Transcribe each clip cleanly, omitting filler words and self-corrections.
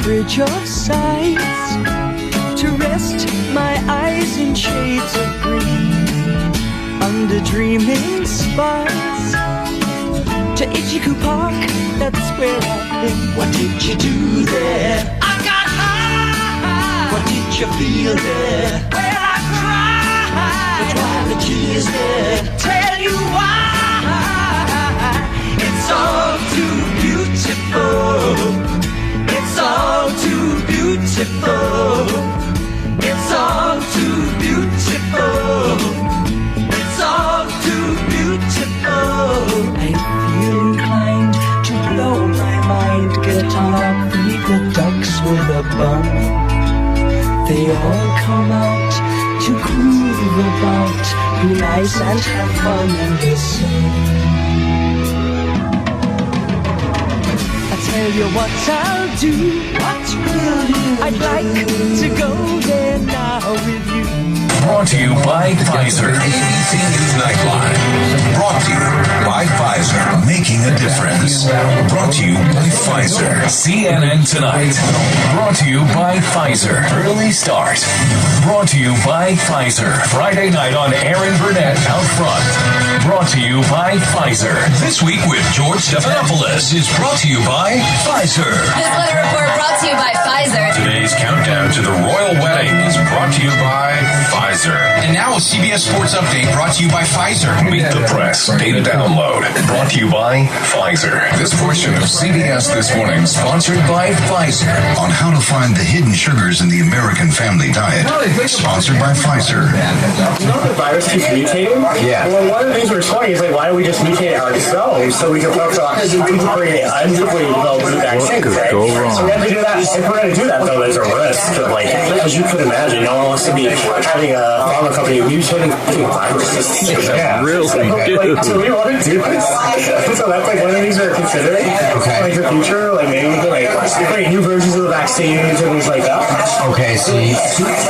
bridge of sights, to rest my eyes in shades of green, under dreaming spires, to Ichiku Park, that's where I've been. What did you do there? I got high. What did you feel there? Well, I cried. But why the tears there? Tell you why. It's all too beautiful. It's all too beautiful. It's all too beautiful. It's all too beautiful. I feel inclined to blow my mind. Guitar, feed the ducks with a bun. They all come out to groove about, be nice and have fun and listen. Tell you what I'll do. What will you I'd like to go there now with you. Brought to you by Pfizer. ABC News Nightline. Brought to you by Pfizer. Making a difference. Brought to you by Pfizer. CNN Tonight. Brought to you by Pfizer. Early Start. Brought to you by Pfizer. Friday night on Aaron Burnett Out Front. Brought to you by Pfizer. This week with George Stephanopoulos is brought to you by Pfizer. This weather report brought to you by Pfizer. Today's countdown to the royal wedding is brought to you by Pfizer. And now a CBS Sports Update brought to you by Pfizer. Meet the Press Data Download brought to you by Pfizer. This portion of CBS This Morning sponsored by Pfizer. On how to find the hidden sugars in the American family diet. Sponsored by Pfizer. You know the virus keeps mutating? Yeah. Well, one of the things we're exploring is like, why don't we just mutate ourselves so we can focus on create an undeveloped vaccine, right? So we have to do that. If we're going to do that, though, there's a risk of, like, as you could imagine, no one wants to be having a pharma company mutating viruses. Yeah, really? So we want to do this. So that's like one of the things we're considering. Okay. Like the future, like maybe we could like create new versions of the vaccines and things like that. Okay, so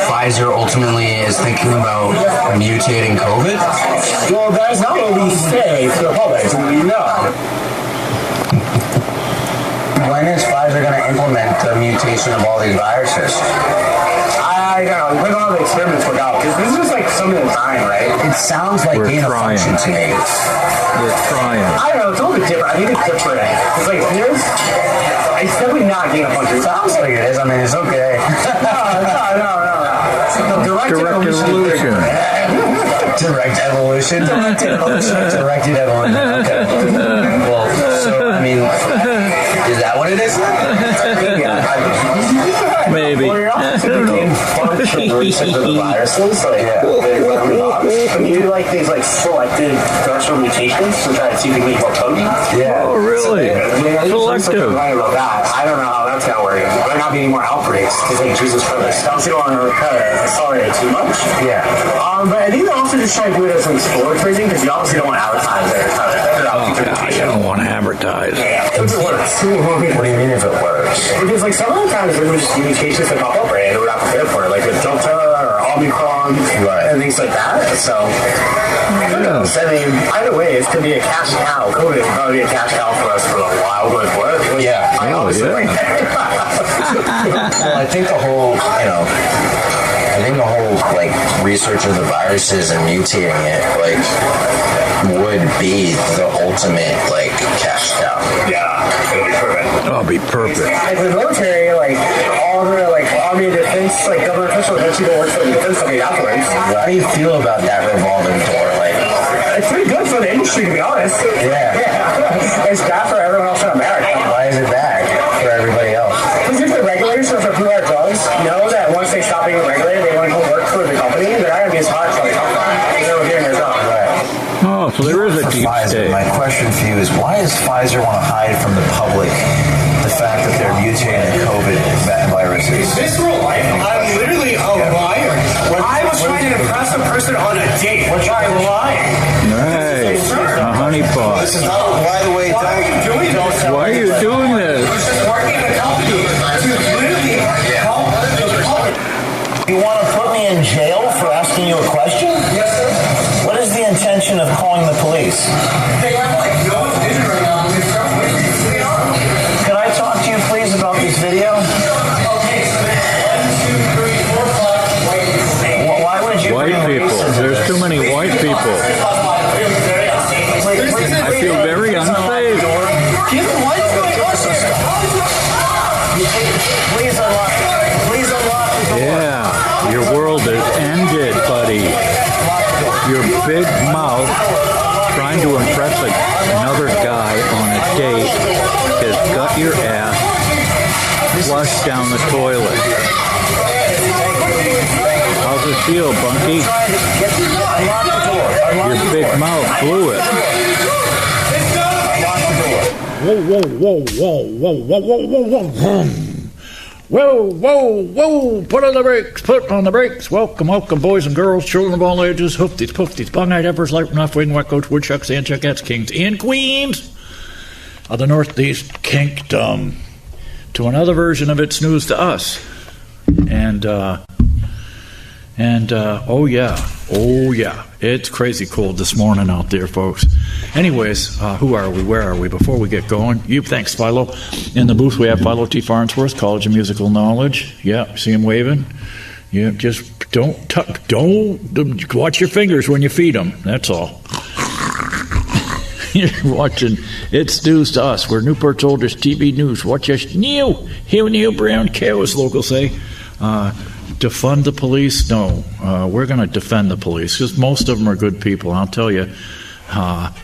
Pfizer ultimately is thinking about mutating COVID? Well, that's not what we say to the public. We know. When is Pfizer going to implement the mutation of all these viruses? I don't know. Depends on how the experiments work out. Because this is just like some of the time, right? It sounds like gain of function to me. We're trying. I don't know. It's a little bit different. I think it's different. It's like here's. It's definitely not gain of function. It sounds like it is. I mean, it's okay. No. Direct evolution. Direct evolution? Directed evolution. Okay. Well, so, I mean, is that what it is? Maybe. Well, you're also doing function research of the viruses. Like, when you do like these like selective structural mutations to try to see if you can make more potent. Yeah. Oh, really? Selective. Right about that. I don't know how that's gonna work. There might not be any more outbreaks because like Jesus Christ, I don't want to accelerate it too much. Yeah. But I think they're also just trying to do it as an exploratory thing because you obviously don't want to advertise it. I don't want to advertise. Yeah. If it works. What do you mean if it works? Because like some of the times there was just mutations that pop up right and we're not prepared for it, like with Delta or Omicron and things like that. So I don't know. I mean, either way, it's gonna be a cash cow. COVID is probably be a cash cow for us for a while going forward. Yeah. Oh, yeah. Well, I think the whole, like, research of the viruses and mutating it, like, would be the ultimate, like, cash cow. Yeah, it'll be perfect. That'll be perfect. Like the military, like all the like army defense, like government officials, that people work for the defense company afterwards. How do you feel about that revolving door? Like, it's pretty good for the industry, to be honest. Yeah. It's bad for everyone else in America. why is it bad for everybody else? Because if the regulators for who are drugs know that once they stop being regulated, they want to go work for the company, they're not going to be as hard to come from. They're here in their job. Oh, so there is a deep state. My question for you is, why does Pfizer want to hide from the public the fact that they're mutating the COVID viruses? Is this real life? I'm literally a liar. When I was trying to impress a person on a date, which I lied. Nice. A honeypot. This is not, by the way, Why are you doing this? Why are you doing this? I was just working in a company to literally help the public. You want to put me in jail for asking you a question? Yes, sir. What is the intention of calling the police? They have like no vision right now. Can I talk to you, please, about this video? There's too many white people. I feel very unsafe. Please unlock it. Please unlock the door. Yeah, your world is ended, buddy. Your big mouth trying to impress another guy on a date has got your ass flushed down the toilet. How's it feel, Bunky? Your big mouth blew it. Whoa, whoa, whoa, whoa, whoa, whoa, whoa, whoa, whoa. Whoa, whoa, whoa, put on the brakes, put on the brakes. Welcome, welcome, boys and girls, children of all ages, hoofties, poofties, bong-eyed heifers, light enough, wing, wackos, woodchucks, and chickettes, kings and queens of the Northeast Kingdom, to another version of It's News to Us. And oh yeah, it's crazy cold this morning out there, folks. Anyways, who are we? Where are we? Before we get going, thanks, Philo. In the booth, we have Philo T. Farnsworth, College of Musical Knowledge. Yeah, see him waving? Yeah, just don't watch your fingers when you feed them. That's all. You're watching It's News to Us. We're Newport's oldest TV news. Watch us new brown cows, locals say. Defund the police? No, we're going to defend the police because most of them are good people. I'll tell you,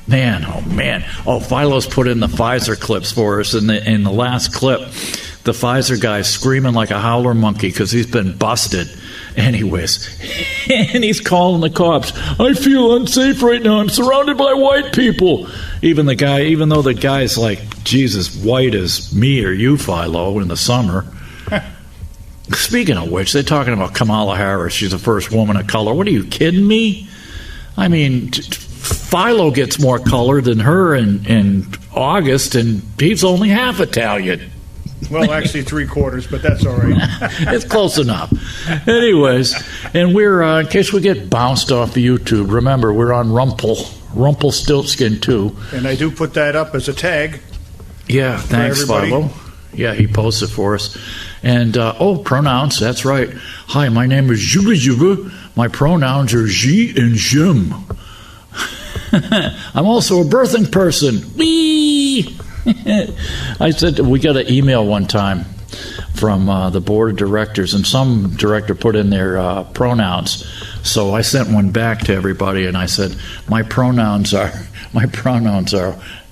man. Philo's put in the Pfizer clips for us. In the last clip, the Pfizer guy's screaming like a howler monkey because he's been busted. Anyways, and he's calling the cops. I feel unsafe right now. I'm surrounded by white people. Even though the guy's like, Jesus, white as me or you, Philo, in the summer. Speaking of which, they're talking about Kamala Harris. She's the first woman of color. What, are you kidding me? I mean, Philo gets more color than her in August, and he's only half Italian. Well, actually 3/4, but that's all right. It's close enough. Anyways, and we're, in case we get bounced off of YouTube, remember, we're on Rumpelstiltskin too. And I do put that up as a tag. Yeah, thanks, Philo. Yeah, he posted for us. And, pronouns, that's right. Hi, my name is Juba. My pronouns are G and Jim. I'm also a birthing person. Whee! I said we got an email one time from the board of directors, and some director put in their pronouns. So I sent one back to everybody, and I said, my pronouns are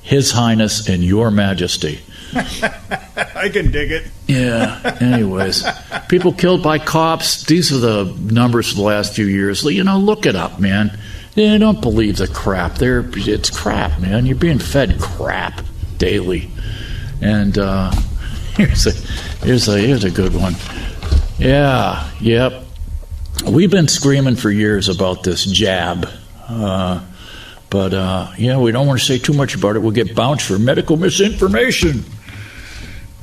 His Highness and Your Majesty. I can dig it. Yeah. Anyways, people killed by cops. These are the numbers for the last few years. Look it up, man. Yeah, don't believe the crap. It's crap, man. You're being fed crap daily. And here's a good one. Yeah. Yep. We've been screaming for years about this jab. But we don't want to say too much about it. We'll get bounced for medical misinformation.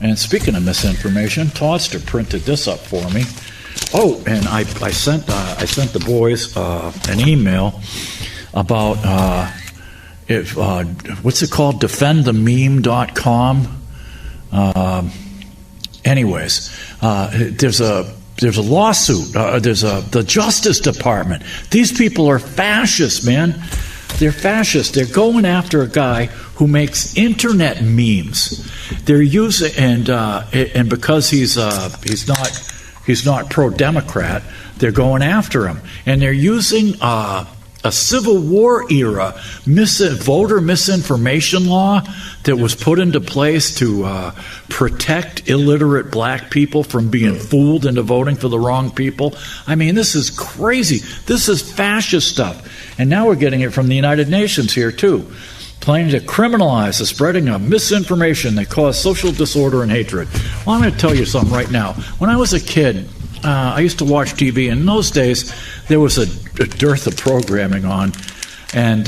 And speaking of misinformation, Toddster printed this up for me. Oh, and I sent the boys an email about what's it called? defendthememe.com. Anyways, there's a lawsuit. The Justice Department. These people are fascists, man. They're fascists. They're going after a guy who makes internet memes. They're using and because he's not pro-Democrat, they're going after him, and they're using a Civil War era voter misinformation law that was put into place to protect illiterate black people from being fooled into voting for the wrong people. I mean, this is crazy. This is fascist stuff. And now we're getting it from the United Nations here, too, planning to criminalize the spreading of misinformation that cause social disorder and hatred. Well, I'm going to tell you something right now. When I was a kid, I used to watch TV, and in those days, there was a dearth of programming on. And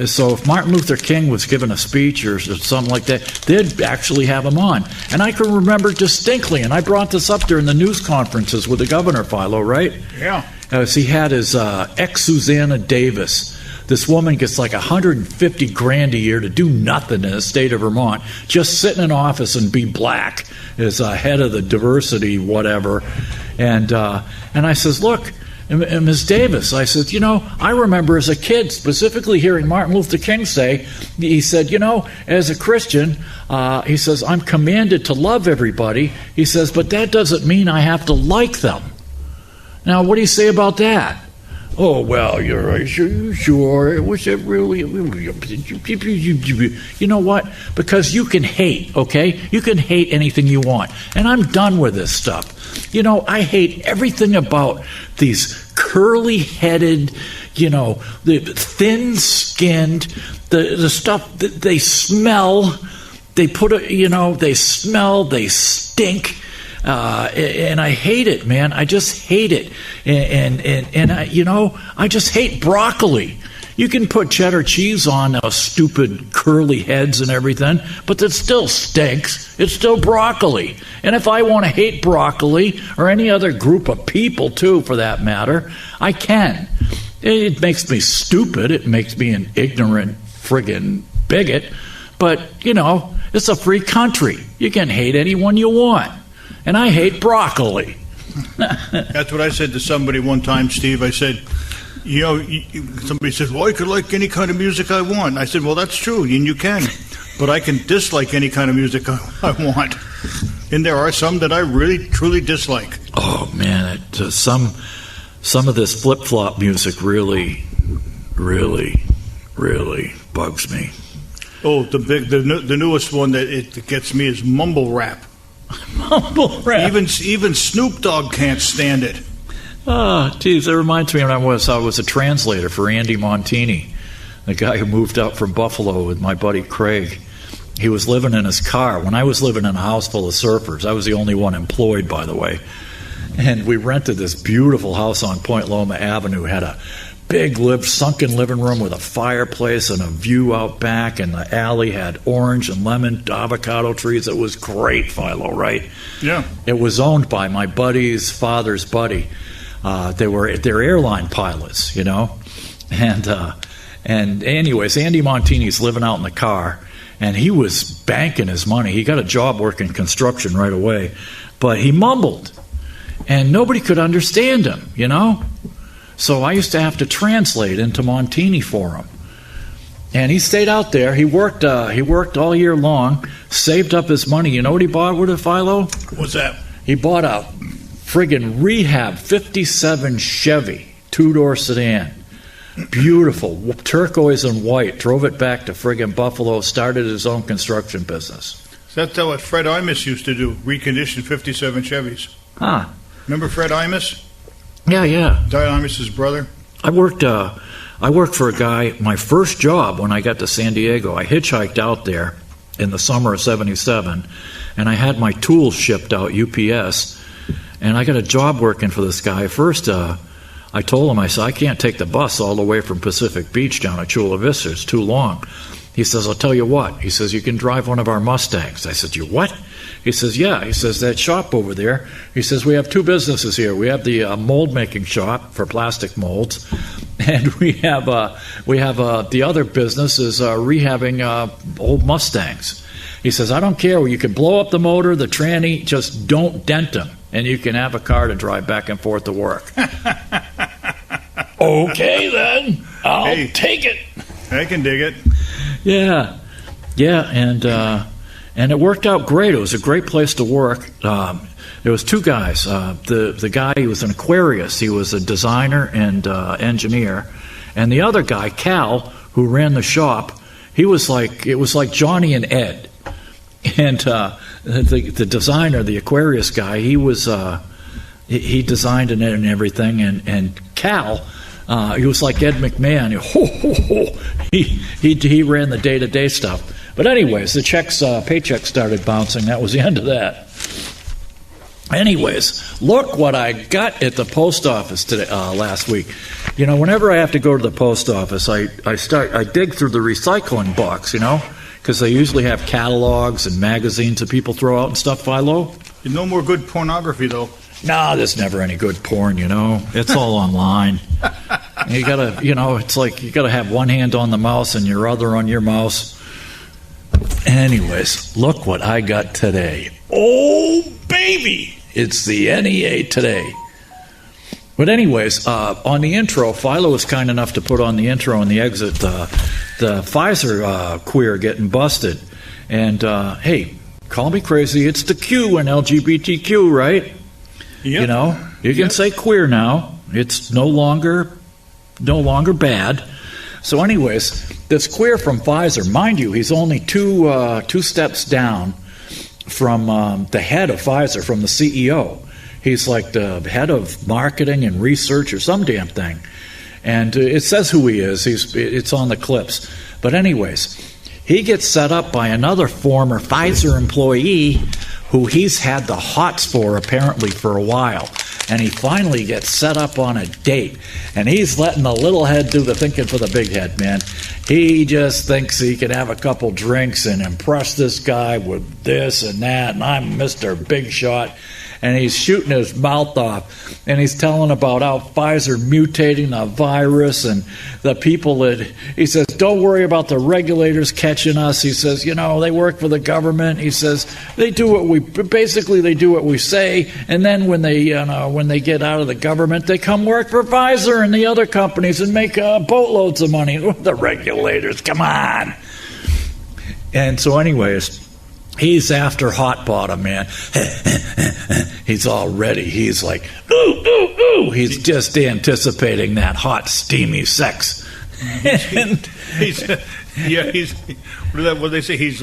so if Martin Luther King was giving a speech or something like that, they'd actually have him on. And I can remember distinctly, and I brought this up during the news conferences with the governor, Philo, right? Yeah. He had his ex-Susanna Davis. This woman gets like $150,000 a year to do nothing in the state of Vermont, just sit in an office and be black as head of the diversity whatever. And I says, look, And Ms. Davis, I said, I remember as a kid specifically hearing Martin Luther King say, he said, as a Christian, he says, I'm commanded to love everybody. He says, but that doesn't mean I have to like them. Now, what do you say about that? Oh, well, you're right. Sure. Was it really? You know what? Because you can hate, okay? You can hate anything you want. And I'm done with this stuff. I hate everything about these curly-headed, the thin-skinned, the stuff that they smell. They they smell, they stink. And I hate it, man. I just hate it. And I just hate broccoli. You can put cheddar cheese on those stupid curly heads and everything, but it still stinks. It's still broccoli. And if I want to hate broccoli, or any other group of people too, for that matter, I can. It makes me stupid. It makes me an ignorant friggin' bigot. But, it's a free country. You can hate anyone you want. And I hate broccoli. That's what I said to somebody one time, Steve. I said, somebody says, well, I could like any kind of music I want. I said, well, that's true, and you can. But I can dislike any kind of music I want. And there are some that I really, truly dislike. Oh, man. Some of this flip-flop music really, really, really bugs me. Oh, the newest one that it gets me is mumble rap. Mumble rap. Even Snoop Dogg can't stand it. Oh, geez, that reminds me when I was a translator for Andy Montini, the guy who moved out from Buffalo with my buddy Craig. He was living in his car. When I was living in a house full of surfers, I was the only one employed, by the way. And we rented this beautiful house on Point Loma Avenue. Had a big sunken living room with a fireplace and a view out back, and the alley had orange and lemon avocado trees. It was great, Philo, right? Yeah. It was owned by my buddy's father's buddy. They're airline pilots, and anyways, Andy Montini's living out in the car, and he was banking his money. He got a job working construction right away, but he mumbled, and nobody could understand him, So I used to have to translate into Montini for him. And he stayed out there. He worked all year long, saved up his money. You know what he bought with it, Philo? What's that? He bought a friggin' rehab 57 Chevy, two-door sedan. Beautiful, turquoise and white. Drove it back to friggin' Buffalo, started his own construction business. That's what Fred Imus used to do, recondition 57 Chevys. Huh. Remember Fred Imus? Yeah. Di Imus's brother? I worked for a guy, my first job when I got to San Diego. I hitchhiked out there in the summer of 77, and I had my tools shipped out, UPS, and I got a job working for this guy. First, I told him, I said, I can't take the bus all the way from Pacific Beach down to Chula Vista. It's too long. He says, I'll tell you what. He says, you can drive one of our Mustangs. I said, you what? He says, yeah. He says, that shop over there. He says, we have two businesses here. We have the mold making shop for plastic molds, and we have the other business is rehabbing old Mustangs. He says, I don't care. You can blow up the motor, the tranny, just don't dent them, and you can have a car to drive back and forth to work. Okay, then. I'll take it. I can dig it. Yeah, and it worked out great. It was a great place to work. There was two guys. The guy, he was an Aquarius. He was a designer and engineer. And the other guy, Cal, who ran the shop, it was like Johnny and Ed. And the designer, the Aquarius guy, he designed it and everything. And Cal, he was like Ed McMahon. He ran the day-to-day stuff. But anyways, the paychecks started bouncing. That was the end of that. Anyways, look what I got at the post office today, last week. Whenever I have to go to the post office, I dig through the recycling box, because they usually have catalogs and magazines that people throw out and stuff, Philo. No more good pornography, though. No, there's never any good porn, It's all online. You gotta, it's like you gotta have one hand on the mouse and your other on your mouse. Anyways, look what I got today. Oh, baby! It's the NEA today. But anyways, on the intro, Philo was kind enough to put on the intro and the exit the Pfizer queer getting busted. And, hey, call me crazy, it's the Q in LGBTQ, right? Yep. You know, you can say queer now. It's no longer bad. So anyways, this queer from Pfizer, mind you, he's only two steps down from the head of Pfizer, from the CEO. He's like the head of marketing and research or some damn thing. And it says who he is. It's on the clips. But anyways, he gets set up by another former Pfizer employee who he's had the hots for apparently for a while. And he finally gets set up on a date. And he's letting the little head do the thinking for the big head, man. He just thinks he can have a couple drinks and impress this guy with this and that. And I'm Mr. Big Shot. And he's shooting his mouth off, and he's telling about how Pfizer mutating the virus and the people that, he says, don't worry about the regulators catching us. He says, you know, they work for the government. He says, they do what we say, and then when they get out of the government, they come work for Pfizer and the other companies and make boatloads of money. The regulators, come on. And so anyways, he's after hot bottom, man. He's all ready. He's like, ooh, ooh, ooh. He's just anticipating that hot, steamy sex. What do they say? He's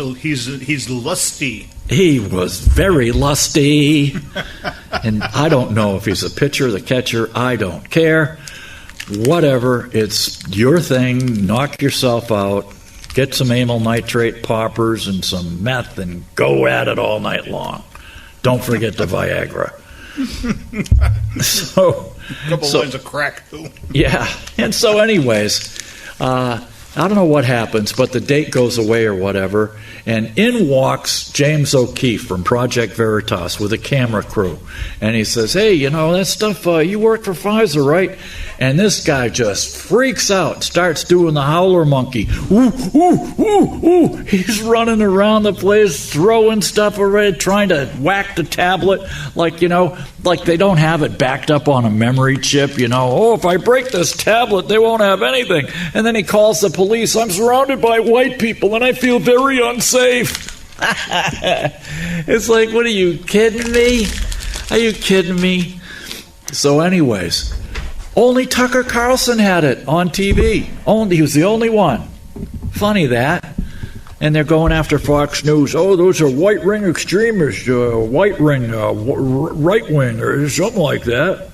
lusty. He was very lusty. And I don't know if he's a pitcher, the catcher. I don't care. Whatever. It's your thing. Knock yourself out. Get some amyl nitrate poppers and some meth and go at it all night long. Don't forget the Viagra. A couple lines of crack, too. Yeah. And so anyways, I don't know what happens, but the date goes away or whatever, and in walks James O'Keefe from Project Veritas with a camera crew. And he says, hey, you know, that stuff, you work for Pfizer, right? And this guy just freaks out, starts doing the howler monkey. Ooh, ooh, ooh, ooh. He's running around the place, throwing stuff already, trying to whack the tablet like, you know, like they don't have it backed up on a memory chip, you know. Oh, if I break this tablet, they won't have anything. And then he calls the police. I'm surrounded by white people, and I feel very unsafe. It's like, what are you kidding me? Are you kidding me? So anyways, only Tucker Carlson had it on TV. He was the only one. Funny that. And they're going after Fox News. Oh, those are white ring extremists, white ring, right wing, or something like that.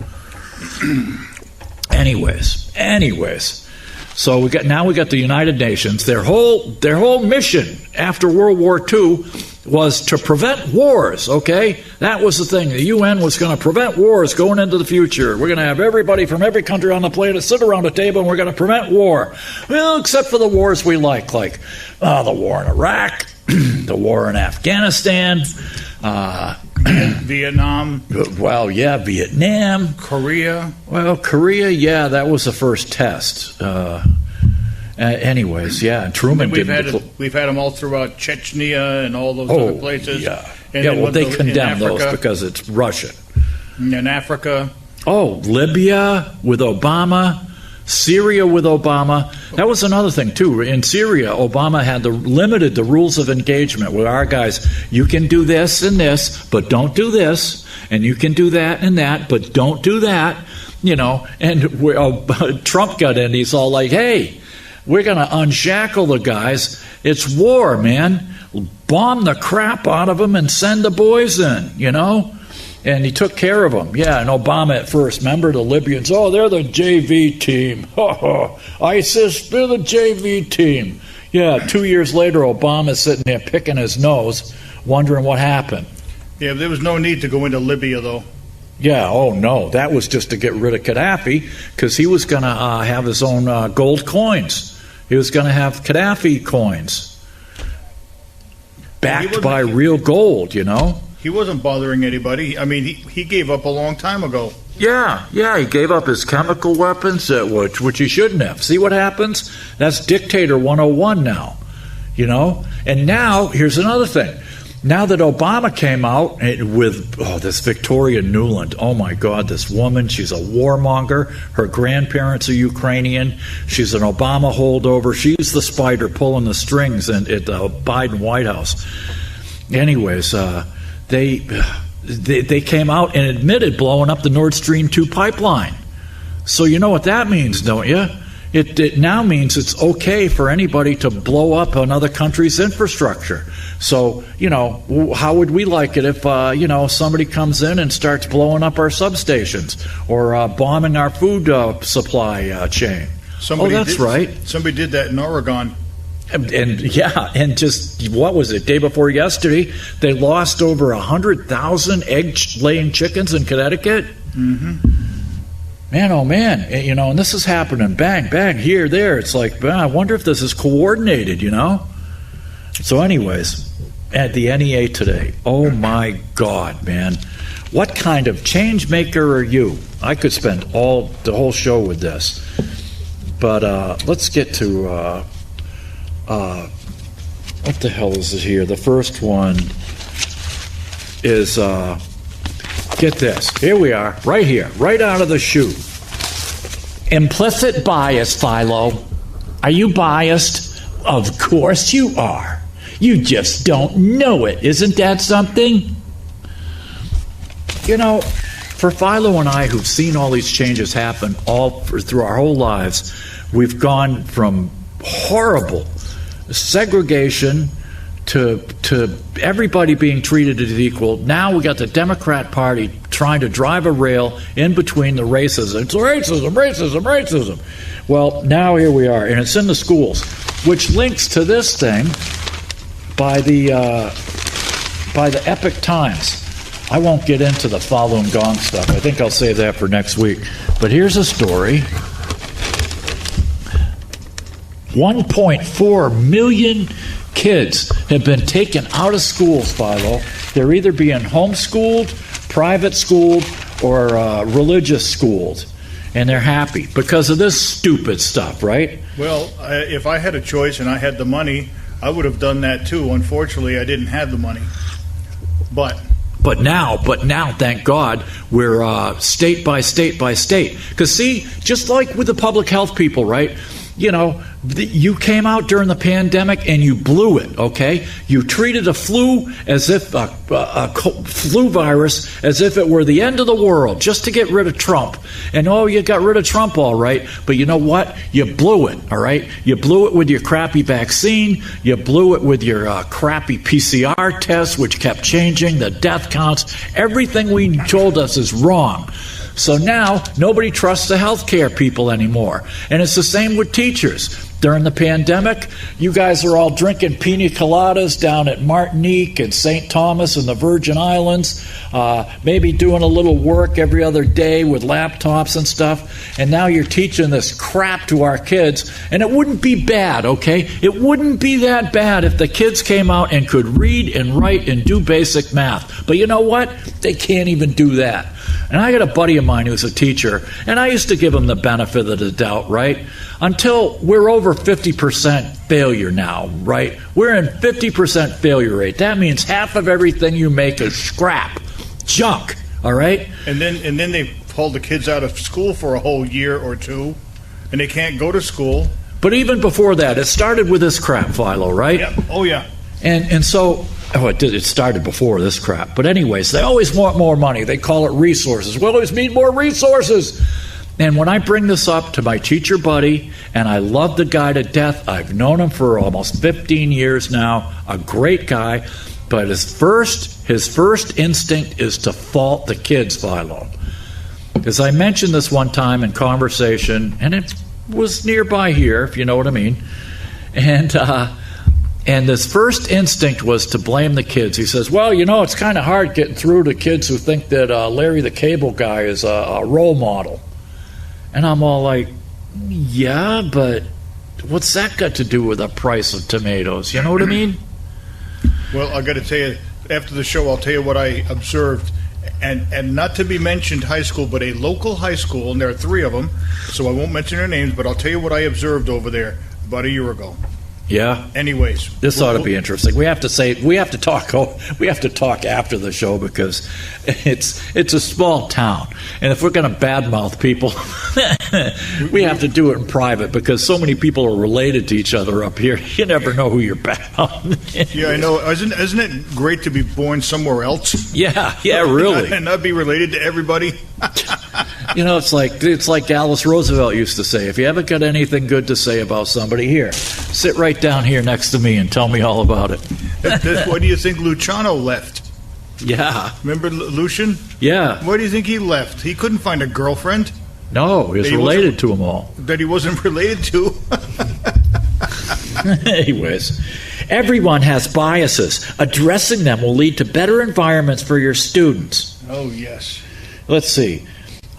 Anyways. So we got the United Nations. Their whole mission after World War II was to prevent wars, okay? That was the thing. The UN was going to prevent wars going into the future. We're going to have everybody from every country on the planet sit around a table, and we're going to prevent war. Well, except for the wars we like the war in Iraq, the war in Afghanistan, Vietnam. Well, yeah, Vietnam. Korea. Well, Korea, yeah, that was the first test. Anyways, yeah, Truman we've had them all throughout Chechnya and all those other places. Yeah, and well, they condemn those because it's Russian. In Africa. Oh, Libya with Obama. Syria with Obama. That was another thing, too. In Syria, Obama had limited the rules of engagement with our guys. You can do this and this, but don't do this. And you can do that and that, but don't do that. You know, and Trump got in. He's all like, hey, we're going to unshackle the guys. It's war, man. Bomb the crap out of them and send the boys in, you know? And he took care of them. Yeah, and Obama at first, remember the Libyans? Oh, they're the JV team. ISIS, they're the JV team. Yeah, 2 years later, Obama's sitting there picking his nose, wondering what happened. Yeah, there was no need to go into Libya, though. Yeah, oh no, that was just to get rid of Gaddafi, because he was going to have his own gold coins. He was going to have Gaddafi coins, backed by real gold, you know? He wasn't bothering anybody. I mean, he gave up a long time ago. Yeah, he gave up his chemical weapons, which he shouldn't have. See what happens? That's Dictator 101 now, you know? And now, here's another thing. now that Obama came out with this Victoria Nuland, oh my God, this woman, she's a warmonger. Her grandparents are Ukrainian. She's an Obama holdover. She's the spider pulling the strings at the Biden White House. Anyways, they came out and admitted blowing up the Nord Stream 2 pipeline. So you know what that means, don't you? It now means it's okay for anybody to blow up another country's infrastructure. So, how would we like it if, somebody comes in and starts blowing up our substations or bombing our food supply chain? Right. Somebody did that in Oregon. And just, what was it, day before yesterday, they lost over 100,000 egg-laying chickens in Connecticut? Mm-hmm. Man, oh man, and this is happening, bang, bang, here, there. It's like, man, I wonder if this is coordinated, So anyways, at the NEA today, oh my God, man, what kind of change maker are you? I could spend the whole show with this. But let's get to, what the hell is it here? The first one is, get this. Here we are, right here, right out of the chute. Implicit bias, Philo. Are you biased? Of course you are. You just don't know it. Isn't that something? For Philo and I, who've seen all these changes happen through our whole lives, we've gone from horrible segregation to everybody being treated as equal. Now we got the Democrat Party trying to drive a rail in between the racism. It's racism. Well, now here we are, and it's in the schools, which links to this thing by the Epic Times. I won't get into the Falun Gong stuff. I think I'll save that for next week. But here's a story. 1.4 million kids have been taken out of schools, Philo. They're either being homeschooled, private schooled, or religious schooled. And they're happy because of this stupid stuff, right? Well, if I had a choice and I had the money, I would have done that too. Unfortunately, I didn't have the money. But now, thank God, we're state by state by state. Because see, just like with the public health people, right? You came out during the pandemic and you blew it, okay? You treated a flu as if a flu virus as if it were the end of the world just to get rid of Trump. And you got rid of Trump, all right. But you know what? You blew it, all right? You blew it with your crappy vaccine. You blew it with your crappy PCR tests, which kept changing, the death counts. Everything we told us is wrong. So now nobody trusts the healthcare people anymore. And it's the same with teachers. During the pandemic, you guys are all drinking pina coladas down at Martinique and St. Thomas and the Virgin Islands, maybe doing a little work every other day with laptops and stuff. And now you're teaching this crap to our kids. And it wouldn't be bad, okay? It wouldn't be that bad if the kids came out and could read and write and do basic math. But you know what? They can't even do that. And I got a buddy of mine who's a teacher, and I used to give him the benefit of the doubt, right? Until we're over 50% failure now, right? We're in 50% failure rate. That means half of everything you make is scrap, junk, all right? And then they pull the kids out of school for a whole year or two, and they can't go to school. But even before that, it started with this crap, Philo, right? Yeah. Oh, yeah. And so... it started before this crap. But anyways, they always want more money. They call it resources. We always need more resources. And when I bring this up to my teacher buddy, and I love the guy to death, I've known him for almost 15 years now, a great guy, but his first instinct is to fault the kids, Philo. Because I mentioned this one time in conversation, and it was nearby here, if you know what I mean. And his first instinct was to blame the kids. He says, well, it's kind of hard getting through to kids who think that Larry the Cable Guy is a role model. And I'm all like, yeah, but what's that got to do with the price of tomatoes? You know what I mean? Well, I got to tell you, after the show, I'll tell you what I observed. And not to be mentioned high school, but a local high school, and there are 3 of them, so I won't mention their names, but I'll tell you what I observed over there about a year ago. Yeah. Anyways, this ought to be interesting. We have to talk after the show because it's a small town, and if we're going to badmouth people, we have to do it in private because so many people are related to each other up here. You never know who you're badmouthing. Yeah, I know. Isn't it great to be born somewhere else? Yeah, really, and not be related to everybody. It's like Alice Roosevelt used to say, if you haven't got anything good to say about somebody, here, sit right down here next to me and tell me all about it. Why do you think Luciano left? Yeah. Remember Lucian? Yeah. Why do you think he left? He couldn't find a girlfriend. No, he was related to them all. That he wasn't related to. Anyways, everyone has biases. Addressing them will lead to better environments for your students. Oh, yes. Let's see.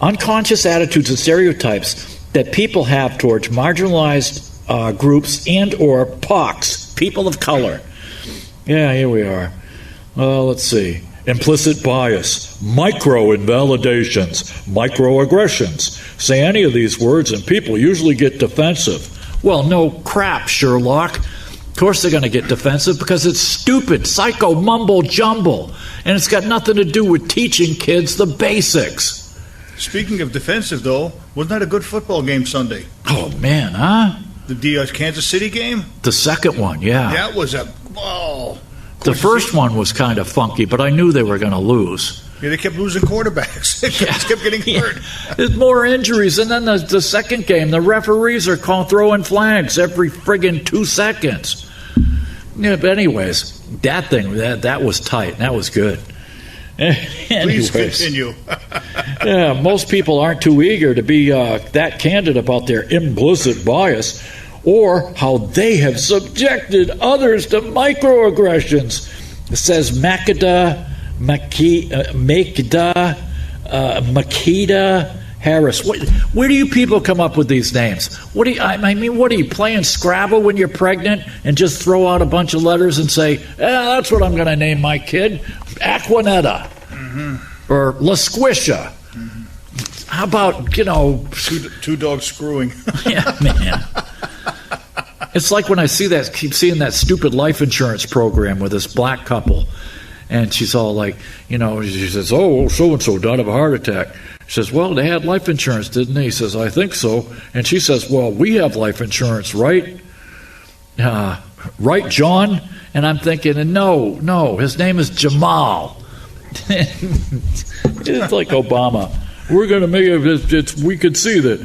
Unconscious attitudes and stereotypes that people have towards marginalized groups and or POCs, people of color. Yeah, here we are. Let's see. Implicit bias, micro-invalidations, microaggressions. Say any of these words and people usually get defensive. Well, no crap, Sherlock. Of course they're going to get defensive because it's stupid, psycho, mumble, jumble. And it's got nothing to do with teaching kids the basics. Speaking of defensive, though, wasn't that a good football game Sunday? Oh, man, huh? The Kansas City game? The second one, yeah. That was the first one was kind of funky, but I knew they were going to lose. Yeah, they kept losing quarterbacks. They kept getting hurt. There's more injuries. And then the second game, the referees are throwing flags every friggin' 2 seconds. Yeah, but anyways, that thing, that was tight. That was good. Please continue. Yeah, most people aren't too eager to be that candid about their implicit bias or how they have subjected others to microaggressions. It says Makeda Harris. Where do you people come up with these names? What are you playing Scrabble when you're pregnant and just throw out a bunch of letters and say, that's what I'm going to name my kid, Aquanetta, or La Squisha. How about, two dogs screwing? Yeah, man. It's like when I keep seeing that stupid life insurance program with this black couple, and she's all like, she says, oh, so-and-so died of a heart attack. She says, well, they had life insurance, didn't they? He says, I think so. And she says, well, we have life insurance, right? Right, John? And I'm thinking, no, his name is Jamal. It's like Obama. We're going to make it, we could see that,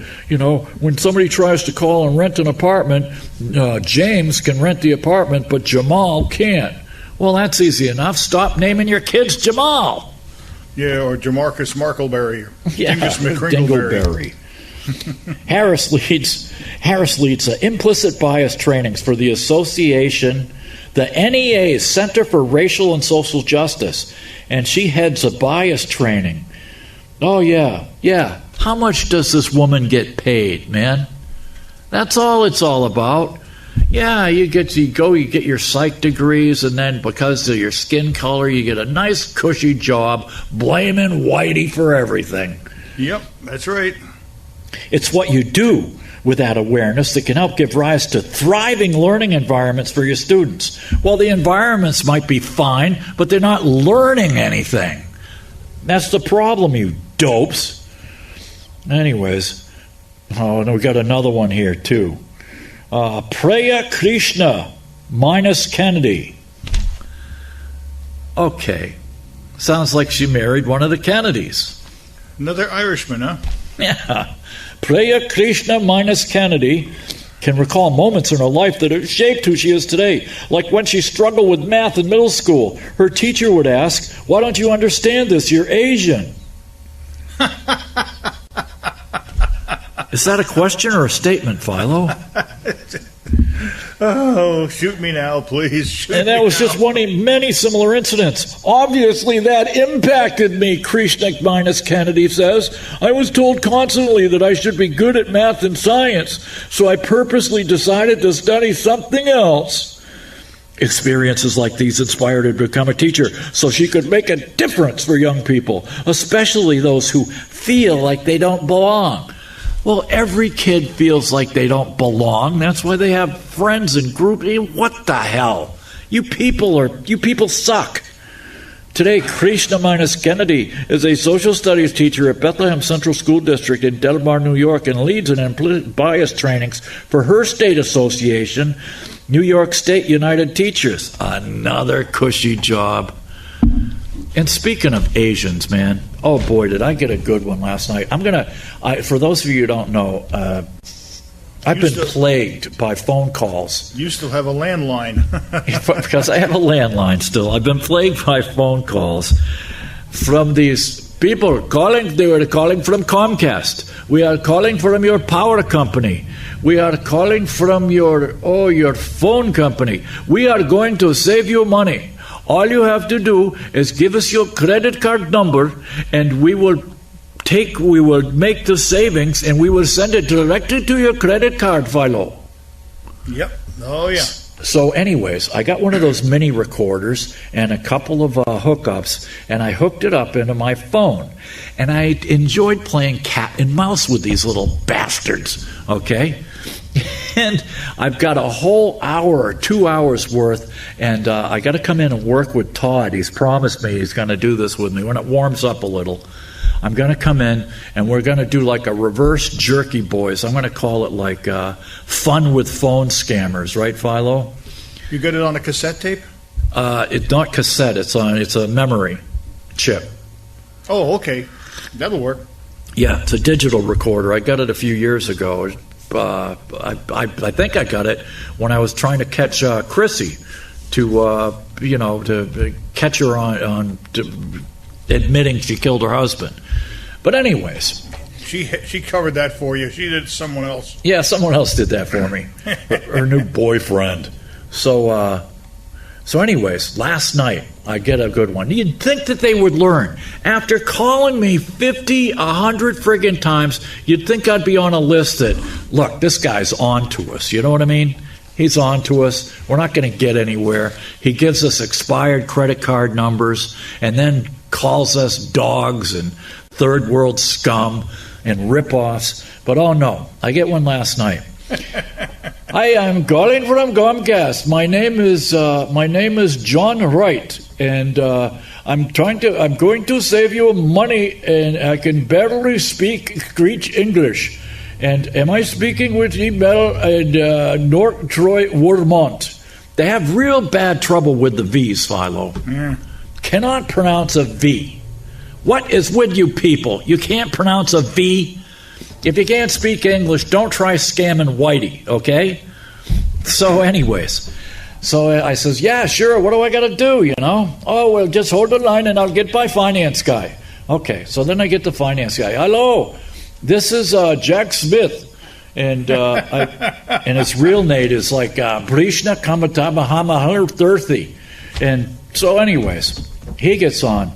when somebody tries to call and rent an apartment, James can rent the apartment, but Jamal can't. Well, that's easy enough. Stop naming your kids Jamal. Yeah, or Jamarcus Markleberry. Or Dingus Dingleberry. Harris leads implicit bias trainings for the association, the NEA's Center for Racial and Social Justice, and she heads a bias training. Oh, yeah. How much does this woman get paid, man? That's all it's all about. Yeah, you get your psych degrees, and then because of your skin color, you get a nice cushy job blaming Whitey for everything. Yep, that's right. It's what you do with that awareness that can help give rise to thriving learning environments for your students. Well, the environments might be fine, but they're not learning anything. That's the problem, you dopes. Anyways, and we got another one here, too. Priya Krishna minus Kennedy. Okay. Sounds like she married one of the Kennedys. Another Irishman, huh? Yeah. Priya Krishna minus Kennedy can recall moments in her life that have shaped who she is today. Like when she struggled with math in middle school. Her teacher would ask, why don't you understand this? You're Asian. Is that a question or a statement, Philo? Oh, shoot me now, please. And that was just one of many similar incidents. Obviously, that impacted me, Krishnik minus Kennedy says. I was told constantly that I should be good at math and science, so I purposely decided to study something else. Experiences like these inspired her to become a teacher so she could make a difference for young people, especially those who feel like they don't belong. Well, every kid feels like they don't belong. That's why they have friends and groups. What the hell? You people suck. Today, Krishna minus Kennedy is a social studies teacher at Bethlehem Central School District in Delmar, New York, and leads an implicit bias trainings for her state association, New York State United Teachers. Another cushy job. And speaking of Asians, man, oh boy, did I get a good one last night. For those of you who don't know, I've been plagued by phone calls. You still have a landline. Because I have a landline still. I've been plagued by phone calls from these people calling. They were calling from Comcast. We are calling from your power company. We are calling from your phone company. We are going to save you money. All you have to do is give us your credit card number, and we will make the savings, and we will send it directly to your credit card, Philo. Yep. Oh, yeah. So anyways, I got one of those mini recorders and a couple of hookups, and I hooked it up into my phone. And I enjoyed playing cat and mouse with these little bastards, okay? And I've got a whole hour or 2 hours worth, and I got to come in and work with Todd. He's promised me he's going to do this with me when it warms up a little. I'm going to come in, and we're going to do like a reverse jerky, boys. I'm going to call it like fun with phone scammers, right, Philo? You got it on a cassette tape? It's not cassette. It's a memory chip. Oh, okay. That'll work. Yeah, it's a digital recorder. I got it a few years ago. I think I got it when I was trying to catch Chrissy to catch her on admitting she killed her husband. But anyways, she covered that for you. She did someone else. Yeah, someone else did that for me. Her new boyfriend. So anyways, last night I get a good one. You'd think that they would learn. After calling me 50, 100 friggin' times, you'd think I'd be on a list that, look, this guy's on to us. You know what I mean? He's on to us. We're not going to get anywhere. He gives us expired credit card numbers and then calls us dogs and third world scum and rip-offs. But oh no, I get one last night. I am calling from Comcast. My name is John Wright, and I'm going to save you money, and I can barely screech English. And am I speaking with email and North Troy, Vermont? They have real bad trouble with the V's, Philo. Yeah. Cannot pronounce a V. What is with you people? You can't pronounce a V? If you can't speak English, don't try scamming Whitey, okay? So anyways, I says, yeah, sure, what do I got to do, Oh, well, just hold the line and I'll get my finance guy. Okay, so then I get the finance guy. Hello, this is Jack Smith. And and his real name is like Brishna Kamatamahama Thirthi. And so anyways, he gets on.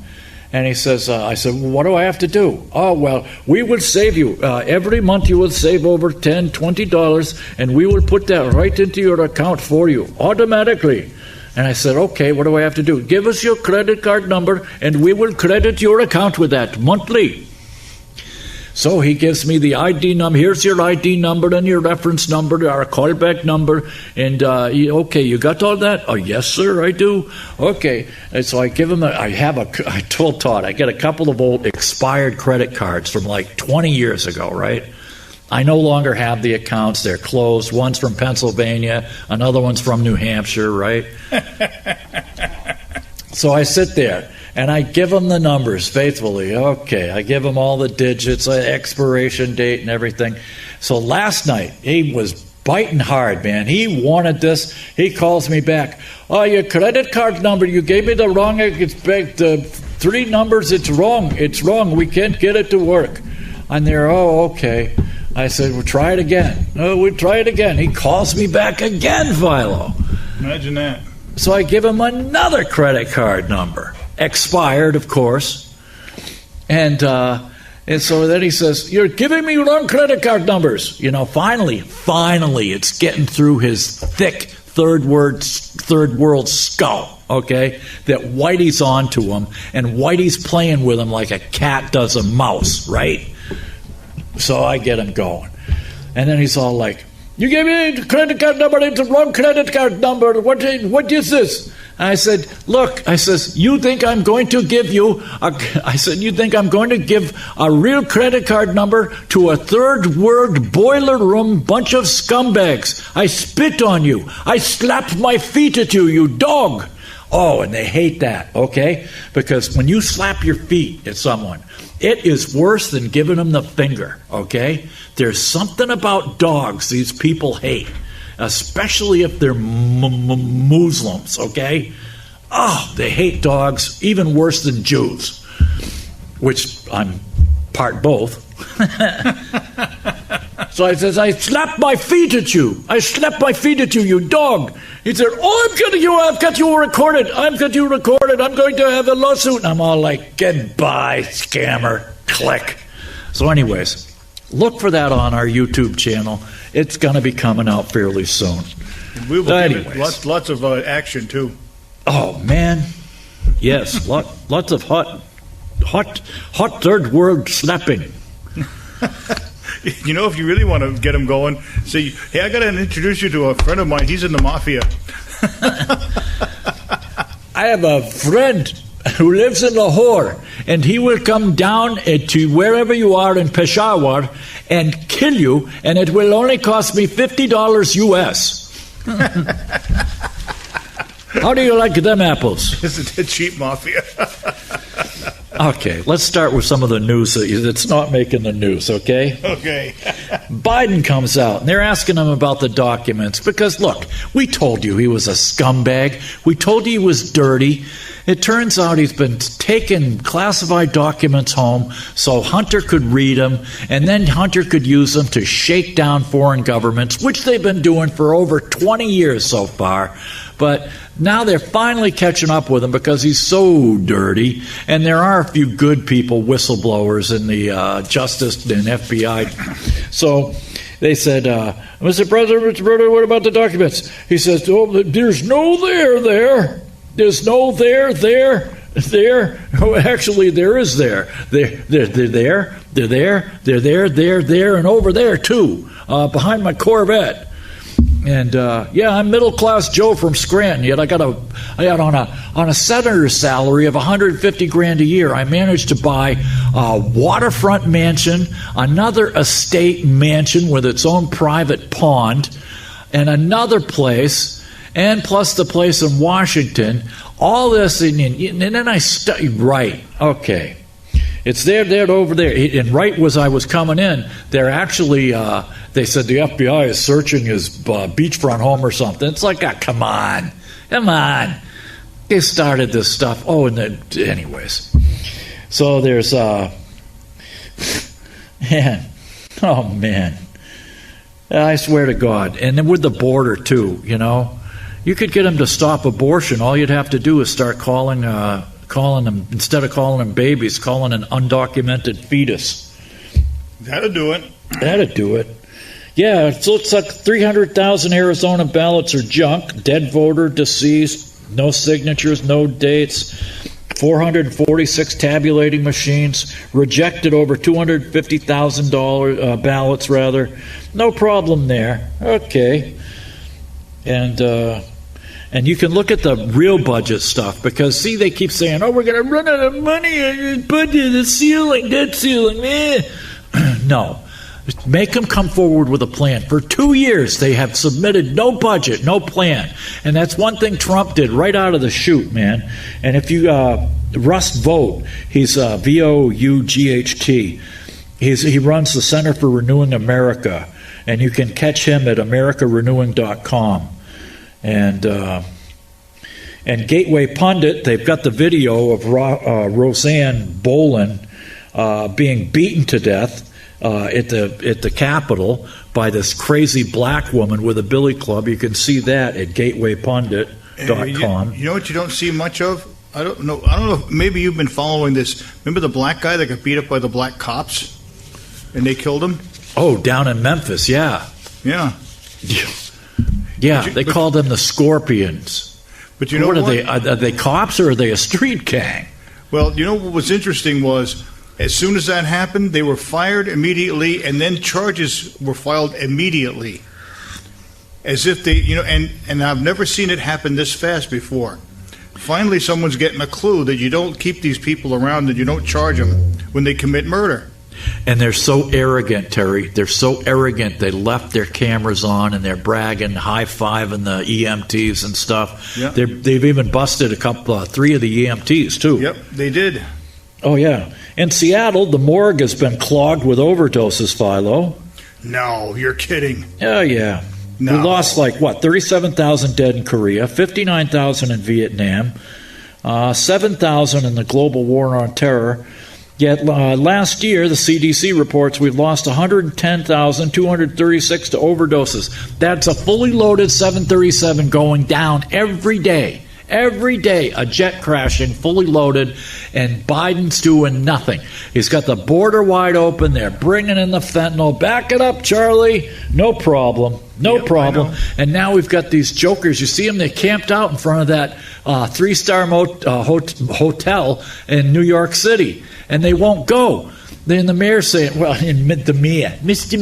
And he says, I said, well, what do I have to do? Oh, well, we will save you. Every month you will save over $10, $20, and we will put that right into your account for you, automatically. And I said, okay, what do I have to do? Give us your credit card number, and we will credit your account with that monthly. So he gives me the ID number. Here's your ID number and your reference number, our callback number. And, okay, you got all that? Oh, yes, sir, I do. Okay. And so I give him I told Todd, I get a couple of old expired credit cards from like 20 years ago, right? I no longer have the accounts. They're closed. One's from Pennsylvania. Another one's from New Hampshire, right? So I sit there. And I give him the numbers faithfully. Okay, I give him all the digits, expiration date and everything. So last night, he was biting hard, man. He wanted this. He calls me back. Oh, your credit card number, you gave me the wrong, the 3 numbers, it's wrong. It's wrong. We can't get it to work. And they're, oh, okay. I said, well, try it again. Oh, we'll try it again. He calls me back again, Philo. Imagine that. So I give him another credit card number. Expired, of course. And so then he says, you're giving me wrong credit card numbers. Finally, it's getting through his thick third world skull, okay, that Whitey's onto him, and Whitey's playing with him like a cat does a mouse, right? So I get him going. And then he's all like, you gave me the credit card number, it's the wrong credit card number. What is this? I said, look, I says, you think I'm going to give you you think I'm going to give a real credit card number to a third world boiler room bunch of scumbags? I spit on you. I slapped my feet at you, you dog. Oh, and they hate that, okay? Because when you slap your feet at someone, it is worse than giving them the finger, okay? There's something about dogs these people hate, especially if they're Muslims, okay? Oh, they hate dogs even worse than Jews, which I'm part both. So I says, I slapped my feet at you. I slapped my feet at you, you dog. He said, I've got you recorded. I'm going to have a lawsuit. And I'm all like, goodbye, scammer. Click. So anyways, look for that on our YouTube channel. It's going to be coming out fairly soon. And we will give it lots of action, too. Oh, man. Yes, lots of hot third world slapping. You know, if you really want to get them going, say, hey, I got to introduce you to a friend of mine. He's in the mafia. I have a friend who lives in Lahore, and he will come down to wherever you are in Peshawar and kill you, and it will only cost me $50 US. How do you like them apples? It's a cheap mafia. Okay, let's start with some of the news that's not making the news, okay? Okay. Biden comes out, and they're asking him about the documents because, look, we told you he was a scumbag. We told you he was dirty. It turns out he's been taking classified documents home so Hunter could read them, and then Hunter could use them to shake down foreign governments, which they've been doing for over 20 years so far. But now they're finally catching up with him because he's so dirty, and there are a few good people, whistleblowers in the Justice and FBI. So they said, Mr. President, what about the documents? He says, there's no there. There's no there. Oh, actually, there is there. They're there, and over there, too, behind my Corvette. And I'm middle-class Joe from Scranton. Yet I got on a senator's salary of $150,000 a year. I managed to buy a waterfront mansion, another estate mansion with its own private pond, and another place, and plus the place in Washington. All this, and then I studied. Right, okay. It's there, over there. And right as I was coming in, they're actually, they said the FBI is searching his beachfront home or something. It's like, come on. They started this stuff. Oh, and then, anyways. So there's, man. I swear to God. And then with the border, too, you know. You could get them to stop abortion. All you'd have to do is start calling them, instead of calling them babies, calling an undocumented fetus. That'll do it. Yeah, it looks like 300,000 Arizona ballots are junk. Dead voter, deceased, no signatures, no dates. 446 tabulating machines, rejected over $250,000 ballots, rather. No problem there. Okay. And you can look at the real budget stuff because, see, they keep saying, we're going to run out of money, budget, the ceiling, debt ceiling. No. Make them come forward with a plan. For 2 years, they have submitted no budget, no plan. And that's one thing Trump did right out of the chute, man. And if you, Russ Vogt, he's Vought. He runs the Center for Renewing America. And you can catch him at americarenewing.com. And Gateway Pundit, they've got the video of Roseanne Boland being beaten to death at the Capitol by this crazy black woman with a billy club. You can see that at gatewaypundit.com. You know what you don't see much of? I don't know if maybe you've been following this. Remember the black guy that got beat up by the black cops and they killed him? Oh, down in Memphis, yeah. Yeah. Yeah, they call them the Scorpions. But you know what? Are they cops or are they a street gang? Well, you know what was interesting was As soon as that happened, they were fired immediately, and then charges were filed immediately. As if they, and I've never seen it happen this fast before. Finally, someone's getting a clue that you don't keep these people around and you don't charge them when they commit murder. And they're so arrogant, Terry. They're so arrogant. They left their cameras on and they're bragging, high-fiving the EMTs and stuff. Yep. They've even busted three of the EMTs, too. Yep, they did. Oh, yeah. In Seattle, the morgue has been clogged with overdoses, Philo. No, you're kidding. Oh, yeah. No. We lost 37,000 dead in Korea, 59,000 in Vietnam, 7,000 in the global war on terror. Yet last year, the CDC reports we've lost 110,236 to overdoses. That's a fully loaded 737 going down every day. Every day, a jet crashing, fully loaded, and Biden's doing nothing. He's got the border wide open. They're bringing in the fentanyl. Back it up, Charlie. No problem. No problem. And now we've got these jokers. You see them? They camped out in front of that three-star hotel in New York City, and they won't go. Then the mayor saying, Mr.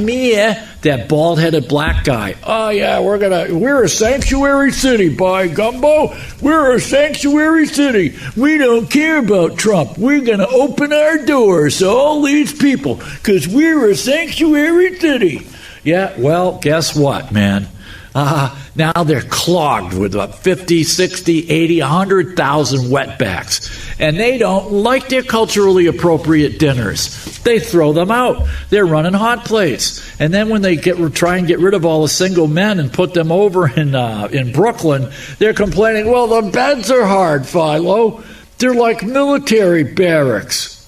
Mayor, that bald-headed black guy. Oh yeah, we're a sanctuary city, by gumbo. We're a sanctuary city. We don't care about Trump. We're gonna open our doors to all these people because we're a sanctuary city. Yeah, well, guess what, man? Now they're clogged with 50, 60, 80, 100,000 wetbacks. And they don't like their culturally appropriate dinners. They throw them out. They're running hot plates. And then when they try and get rid of all the single men and put them over in Brooklyn, they're complaining, well, the beds are hard, Philo. They're like military barracks.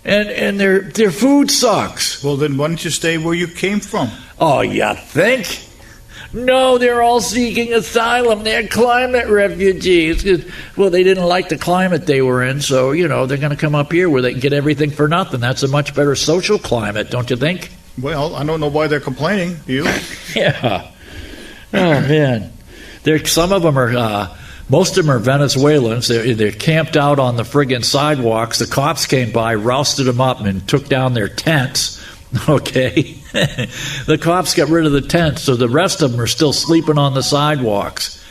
And their food sucks. Well, then why don't you stay where you came from? Oh, you think? No, they're all seeking asylum. They're climate refugees. Well, they didn't like the climate they were in, so, they're going to come up here where they can get everything for nothing. That's a much better social climate, don't you think? Well, I don't know why they're complaining. Do you? Yeah. Oh, man. Some of them are... most of them are Venezuelans. They're camped out on the friggin' sidewalks. The cops came by, rousted them up, and took down their tents. Okay. The cops got rid of the tents, so the rest of them are still sleeping on the sidewalks.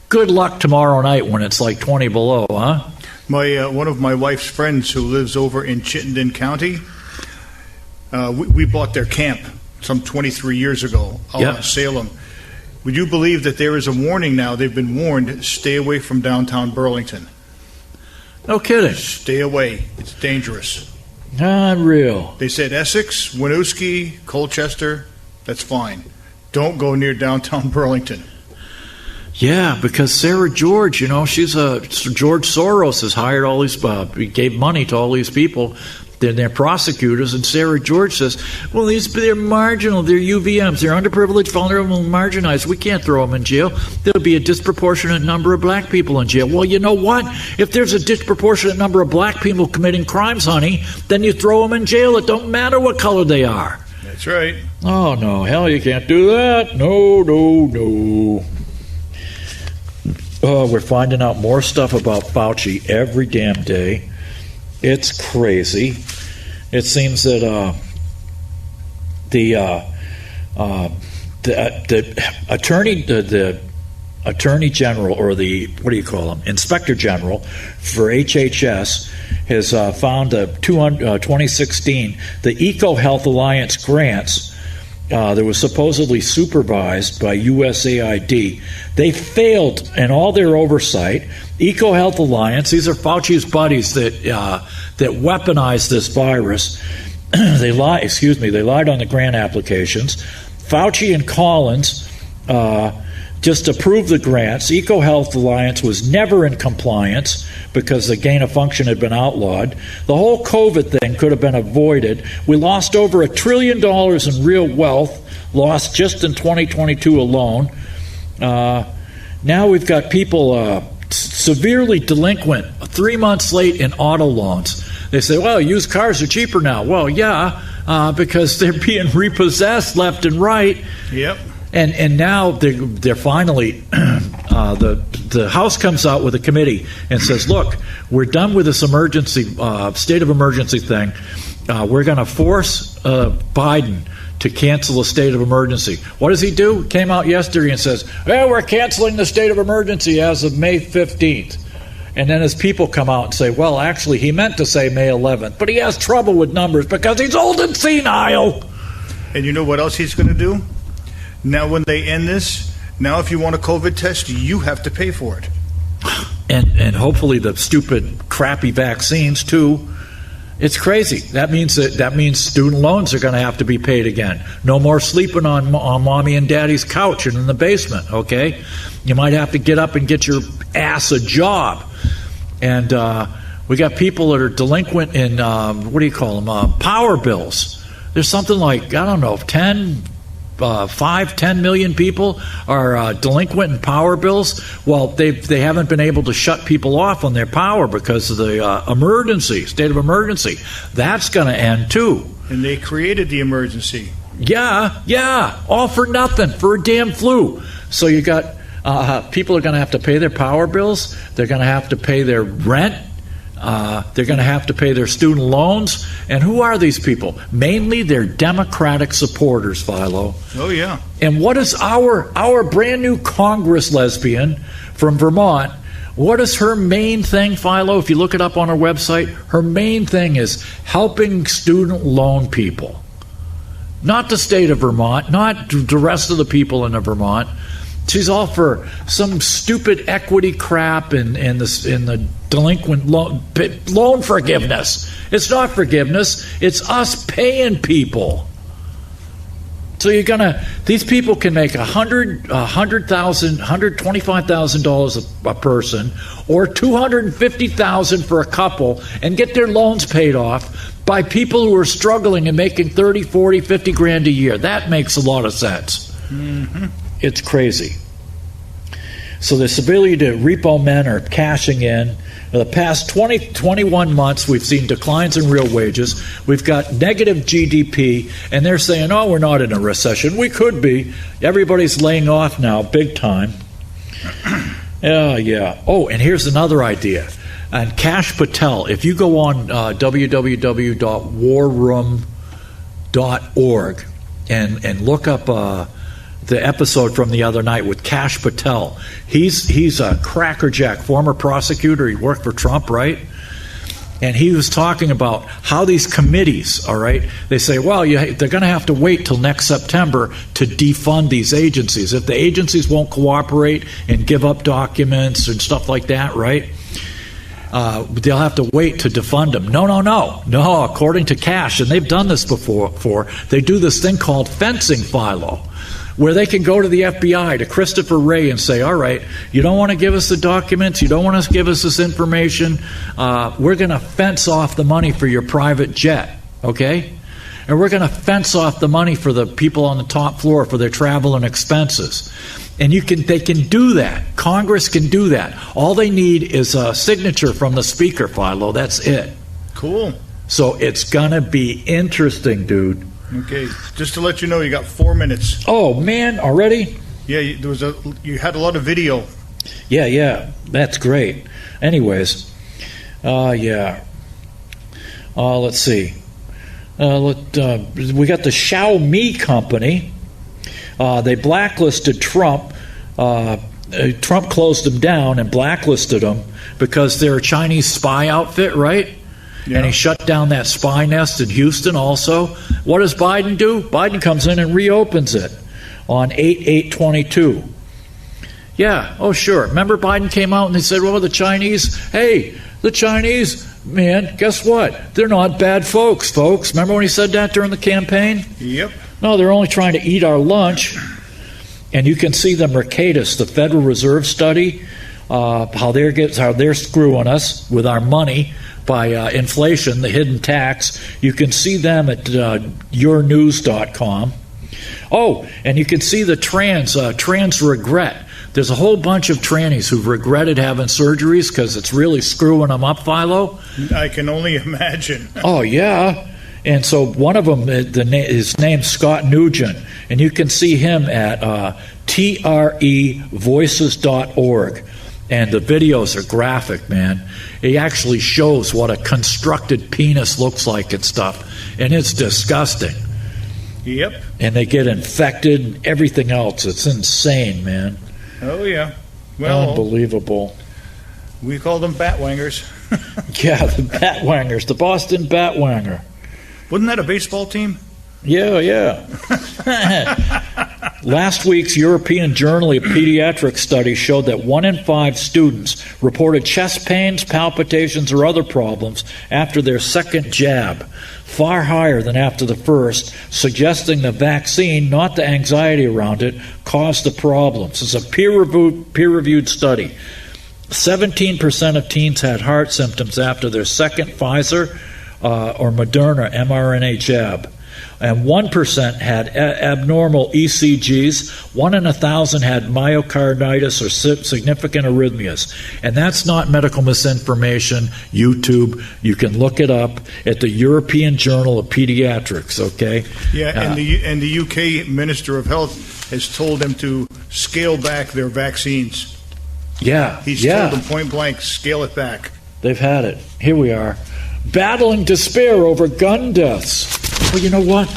Good luck tomorrow night when it's like 20 below, huh? One of my wife's friends who lives over in Chittenden County, we bought their camp some 23 years ago out in Salem. Would you believe that there is a warning now? They've been warned, stay away from downtown Burlington. No kidding. Stay away. It's dangerous. Not real. They said Essex, Winooski, Colchester, that's fine. Don't go near downtown Burlington. Yeah, because Sarah George, she's George Soros has hired all these, gave money to all these people. They're prosecutors, and Sarah George says, well, they're marginal, they're UVMs, they're underprivileged, vulnerable, and marginalized. We can't throw them in jail. There'll be a disproportionate number of black people in jail. Well, you know what? If there's a disproportionate number of black people committing crimes, honey, then you throw them in jail. It don't matter what color they are. That's right. Oh, no, hell, you can't do that. No. Oh, we're finding out more stuff about Fauci every damn day. It's crazy. It seems that the attorney general, or the inspector general for HHS has found 2016 the EcoHealth Alliance grants that was supposedly supervised by USAID. They failed in all their oversight. EcoHealth Alliance, these are Fauci's buddies that weaponized this virus. They lied on the grant applications. Fauci and Collins just approved the grants. EcoHealth Alliance was never in compliance because the gain of function had been outlawed. The whole COVID thing could have been avoided. We lost over $1 trillion in real wealth, lost just in 2022 alone. Now we've got people severely delinquent, 3 months late in auto loans. They say, well, used cars are cheaper now. Well, yeah, because they're being repossessed left and right. Yep. And now they're finally the House comes out with a committee and says, look, we're done with this emergency state of emergency thing. We're going to force Biden to cancel a state of emergency. What does he do? Came out yesterday and says, we're canceling the state of emergency as of May 15th. And then his people come out and say, well, actually, he meant to say May 11th, but he has trouble with numbers because he's old and senile. And you know what else he's going to do? Now when they end this, now if you want a COVID test, you have to pay for it. And hopefully the stupid, crappy vaccines, too. It's crazy. That means student loans are going to have to be paid again. No more sleeping on mommy and daddy's couch and in the basement, okay? You might have to get up and get your ass a job. And we got people that are delinquent in, power bills. There's something like, 10 million people are delinquent in power bills. Well, they haven't been able to shut people off on their power because of the state of emergency. That's going to end too. And they created the emergency. Yeah, all for nothing, for a damn flu. So you got people are going to have to pay their power bills. They're going to have to pay their rent. They're going to have to pay their student loans. And who are these people? Mainly they're Democratic supporters, Philo. Oh, yeah. And what is our brand new Congress lesbian from Vermont, what is her main thing, Philo? If you look it up on her website, her main thing is helping student loan people. Not the state of Vermont, not the rest of the people in Vermont. She's all for some stupid equity crap in the delinquent loan forgiveness. It's not forgiveness. It's us paying people. So these people can make $125,000 a person, or $250,000 for a couple, and get their loans paid off by people who are struggling and making 30, 40, 50 grand a year. That makes a lot of sense. Mm-hmm. It's crazy. So the ability to repo men are cashing in. In the past 21 months, we've seen declines in real wages. We've got negative GDP, and they're saying, oh, we're not in a recession. We could be. Everybody's laying off now, big time. Yeah. Oh, and here's another idea. And Kash Patel, if you go on www.warroom.org and look up the episode from the other night with Kash Patel. He's a crackerjack, former prosecutor. He worked for Trump, right? And he was talking about how these committees, all right, they say, well, they're going to have to wait till next September to defund these agencies. If the agencies won't cooperate and give up documents and stuff like that, right, they'll have to wait to defund them. No, according to Kash, and they've done this before, they do this thing called fencing, Philo, where they can go to the FBI, to Christopher Wray, and say, all right, you don't want to give us the documents, you don't want to give us this information, we're going to fence off the money for your private jet, okay? And we're going to fence off the money for the people on the top floor for their travel and expenses. And they can do that. Congress can do that. All they need is a signature from the speaker, Philo. That's it. Cool. So it's going to be interesting, dude. Okay, just to let you know, you got 4 minutes. Oh man, already? Yeah, you had a lot of video. Yeah, that's great. Anyways, yeah. Let's see. We got the Xiaomi company. They blacklisted Trump. Trump closed them down and blacklisted them because they're a Chinese spy outfit, right? Yeah. And he shut down that spy nest in Houston also. What does Biden do? Biden comes in and reopens it on 8/8/22. Yeah, oh sure. Remember Biden came out and he said, well, the Chinese, man, guess what? They're not bad folks. Remember when he said that during the campaign? Yep. No, they're only trying to eat our lunch. And you can see the Mercatus, the Federal Reserve study, how they're screwing us with our money by inflation, the hidden tax. You can see them at yournews.com. Oh, and you can see the trans regret. There's a whole bunch of trannies who've regretted having surgeries because it's really screwing them up, Philo. I can only imagine. Oh, yeah. And so one of them, his name's Scott Nugent, and you can see him at trevoices.org. And the videos are graphic, man. It actually shows what a constructed penis looks like and stuff. And it's disgusting. Yep. And they get infected and everything else. It's insane, man. Oh, yeah. Well, unbelievable. We call them batwangers. Yeah, the batwangers. The Boston Batwanger. Wasn't that a baseball team? Yeah. Last week's European Journal of Pediatrics study showed that 1 in 5 students reported chest pains, palpitations, or other problems after their second jab, far higher than after the first, suggesting the vaccine, not the anxiety around it, caused the problems. It's a peer-reviewed study. 17% of teens had heart symptoms after their second Pfizer or Moderna mRNA jab. And 1% had abnormal ECGs. 1 in 1,000 had myocarditis or significant arrhythmias. And that's not medical misinformation. YouTube, you can look it up at the European Journal of Pediatrics, okay? Yeah, and the UK Minister of Health has told them to scale back their vaccines. Yeah, He's told them point blank, scale it back. They've had it. Here we are. Battling despair over gun deaths. Well, you know what?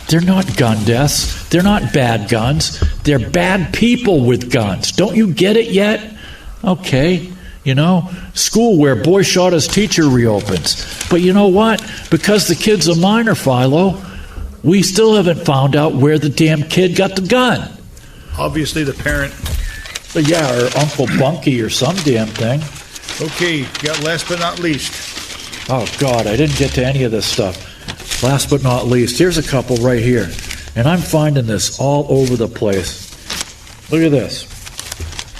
They're not gun deaths. They're not bad guns. They're bad people with guns. Don't you get it yet? Okay. You know, school where boy shot his teacher reopens. But you know what? Because the kid's a minor, Philo, we still haven't found out where the damn kid got the gun. Obviously the parent. But yeah, or Uncle Bunky or some damn thing. Okay, got last but not least. Oh, God, I didn't get to any of this stuff. Last but not least, here's a couple right here. And I'm finding this all over the place. Look at this.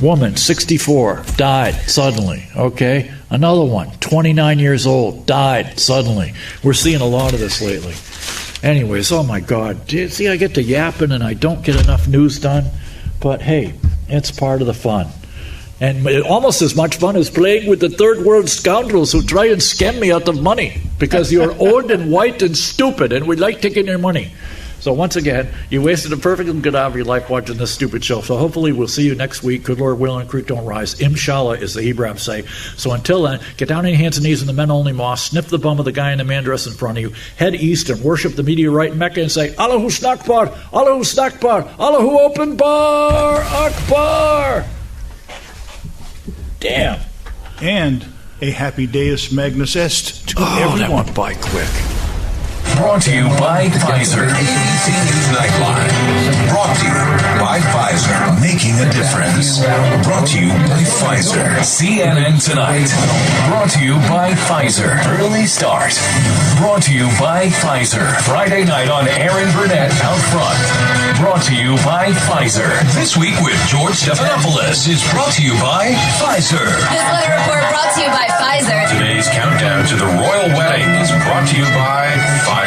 Woman, 64, died suddenly, okay? Another one, 29 years old, died suddenly. We're seeing a lot of this lately. Anyways, oh my God. See, I get to yapping and I don't get enough news done. But hey, it's part of the fun. And almost as much fun as playing with the third world scoundrels who try and scam me out of money because you're old and white and stupid and we like taking your money. So once again, you wasted a perfectly good hour of your life watching this stupid show. So hopefully we'll see you next week. Good Lord willing, creek don't rise. Inshallah, as the Hebrews say. So until then, get down on your hands and knees in the men-only mosque, sniff the bum of the guy in the man dress in front of you, head east and worship the meteorite in Mecca and say, Allahu Snakbar, Allahu Snakbar, Allahu Open Bar, Akbar. Damn. And a happy Deus Magnus Est to everyone. That went by quick. Brought to you by Pfizer. ABC News Nightline. Brought to you by Pfizer. Making a difference. Brought to you by Pfizer. CNN Tonight. Brought to you by Pfizer. Early Start. Brought to you by Pfizer. Friday night on Aaron Burnett Out Front. Brought to you by Pfizer. This week with George Stephanopoulos is brought to you by Pfizer. This weather report brought to you by Pfizer. Today's countdown to the royal wedding is brought to you by Pfizer.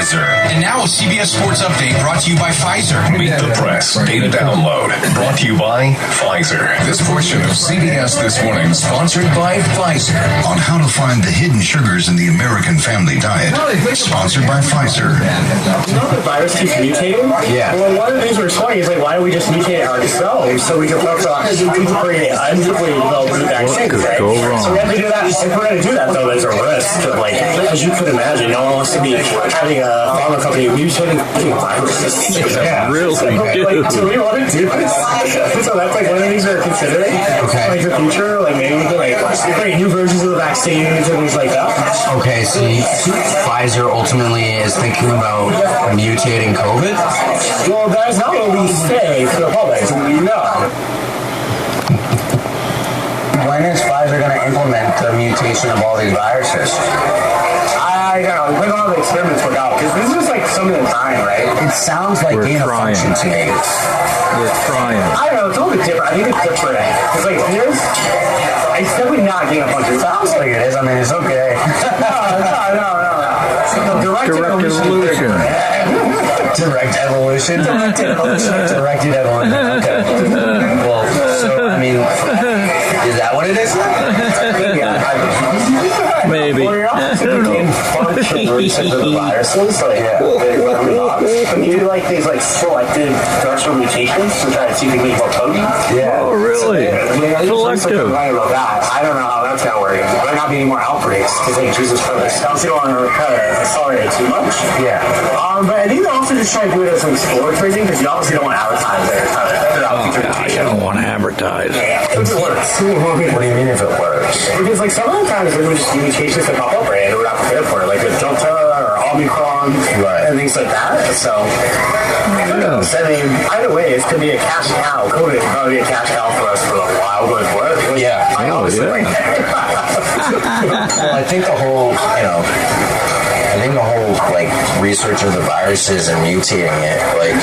And now a CBS Sports Update brought to you by Pfizer. Meet the Press Data Download brought to you by Pfizer. This portion of CBS This Morning sponsored by Pfizer. On how to find the hidden sugars in the American family diet. Sponsored by Pfizer. You know the virus keeps mutating? Yeah. Well, one of the things we're exploring is like, why don't we just mutate ourselves so we can focus on creating an unduly developed vaccine, right? Go wrong. So we have to do that. If we're going to do that, though, there's a risk of, like, as you could imagine, no one wants to be having a pharma company mutating viruses. Yeah, really, so, like, so we want to do this. So that's like one of the things we're considering. Okay. Like the future, like maybe we can like create new versions of the vaccines and things like that. Okay, so Pfizer ultimately is thinking about mutating COVID? Well, that is not what we say to the public. No. When is Pfizer going to implement the mutation of all these viruses? I don't know. Depends on how the experiments work out. Because this is like some of the time, right? It sounds like We're gain of trying. function to me. We're trying. I don't know. It's a little bit different. I think it's different. Because like here's, it's definitely not gain of function. It sounds like it is. I mean, it's okay. No. Direct evolution. Direct evolution. Directed evolution. Okay. Well, so I mean, is that what it is? Maybe. Well, you're also gain function. can research the viruses, like you do like these like selective structural mutations to try to see if you can make more potent. Yeah. Oh, really? Selective. About that. I don't know how that's gonna work. There might not be any more outbreaks because they choose this further. Obviously, don't want to accelerate it too much. Yeah. But I think they're also just trying to do it as an exploratory thing because you obviously don't want to advertise there. You don't want to advertise. Yeah. If it works. What do you mean if it works? Because like some of the times there's just mutations that pop up right and we're not prepared for it, like with Delta or Omicron and things like that. So I mean, either way, it could be a cash cow. COVID could probably be a cash cow for us for a while going forward. Yeah. Well, I think the whole, like research of the viruses and mutating it, like,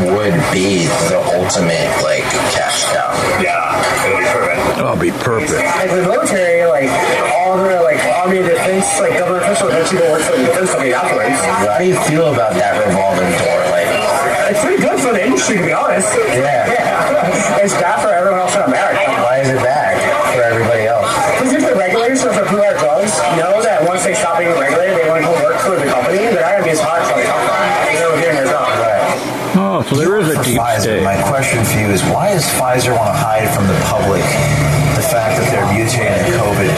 would be the ultimate like cash cow. Yeah, it'll be perfect. That'll be perfect. Like the military, like all the like army defense, like government officials eventually go work for the defense company afterwards. How do you feel about that revolving door? Like, it's pretty good for the industry, to be honest. Yeah. It's bad for everyone else in America. Why is it bad for everybody else? Because if the regulators for who are drugs know that once they stop being regulated, they want to go work for the company, they're not going to be as hard for the company. Oh, so there is a deep state. My question for you is, why does Pfizer want to hide from the public the fact that they're mutating COVID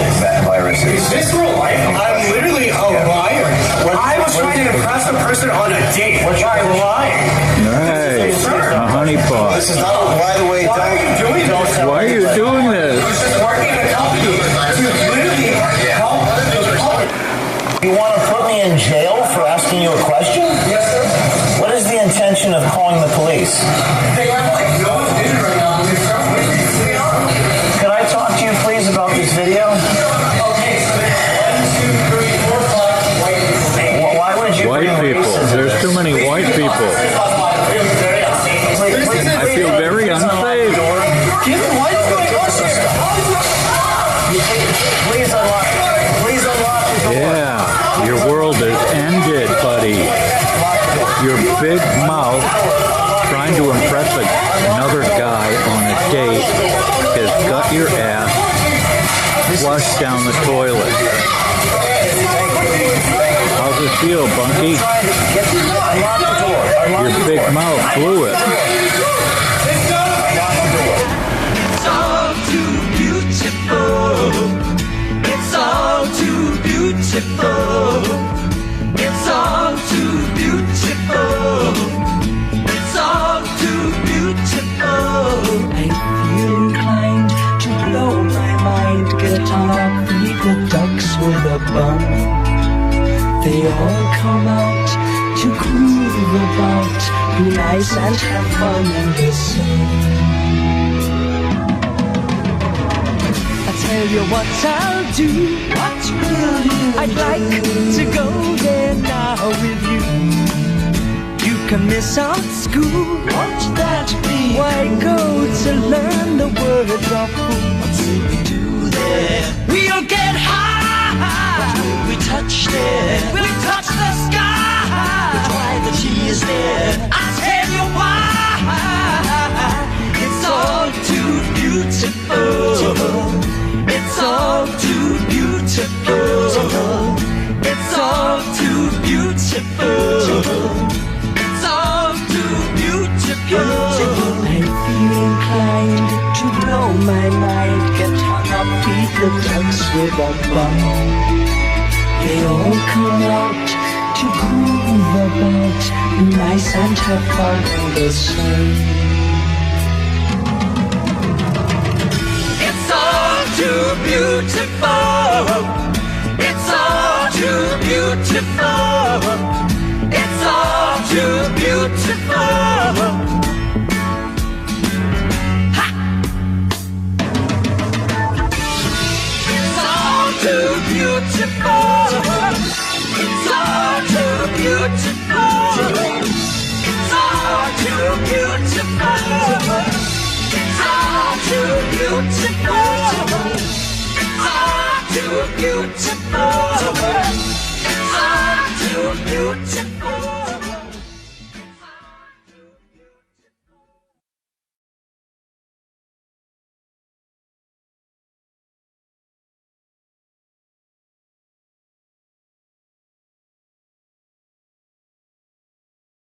viruses? Is this real life? I'm literally a liar. I was trying to impress a person on a date. Which I'm lying. Right. A honeypot. This is not, by the way, why are you doing this? Why are you doing this? I was just working in a company to literally help the public. You want to put me in jail for asking you a question? Yes, sir. What is the intention of calling the police? They have like no one's in right now. Could I talk to you, please, about this video? Okay, so there's 1, 2, 3, 4, 5 white people. Well, why would you White people. There's too many white people. I feel very unsafe. Please unlock. Please unlock the door. Yeah, your world is ended, buddy. Your big mouth trying to impress another guy on a date has got your ass flushed down the toilet. How's it feel, Bunky? Your big mouth blew it. It's all too beautiful. It's all too beautiful. It's all too beautiful. It's all too beautiful. I feel inclined to blow my mind. Get up, feed the ducks with a bun. They all come out to groove about, be nice and have fun in the sun. I tell you what I'll do. What will you I'd like to go there now with you. You can miss out school. Won't that be? Why go to learn the words of food? What will we do there? We'll get high. What will we touch there? We'll touch the sky. We'll try the cheese there. I'll tell you why. It's all too beautiful. It's all too beautiful. It's all too beautiful. It's all too beautiful. I feel inclined to blow my mind. Get hung up, feed the ducks with a bun. They all come out to groove about, be nice and have fun in the sun. It's all too beautiful. It's all too beautiful. It's all too beautiful. Ha! It's all too beautiful. It's all too beautiful. It's all too beautiful. It's all too beautiful. It's all too beautiful. It's all too beautiful.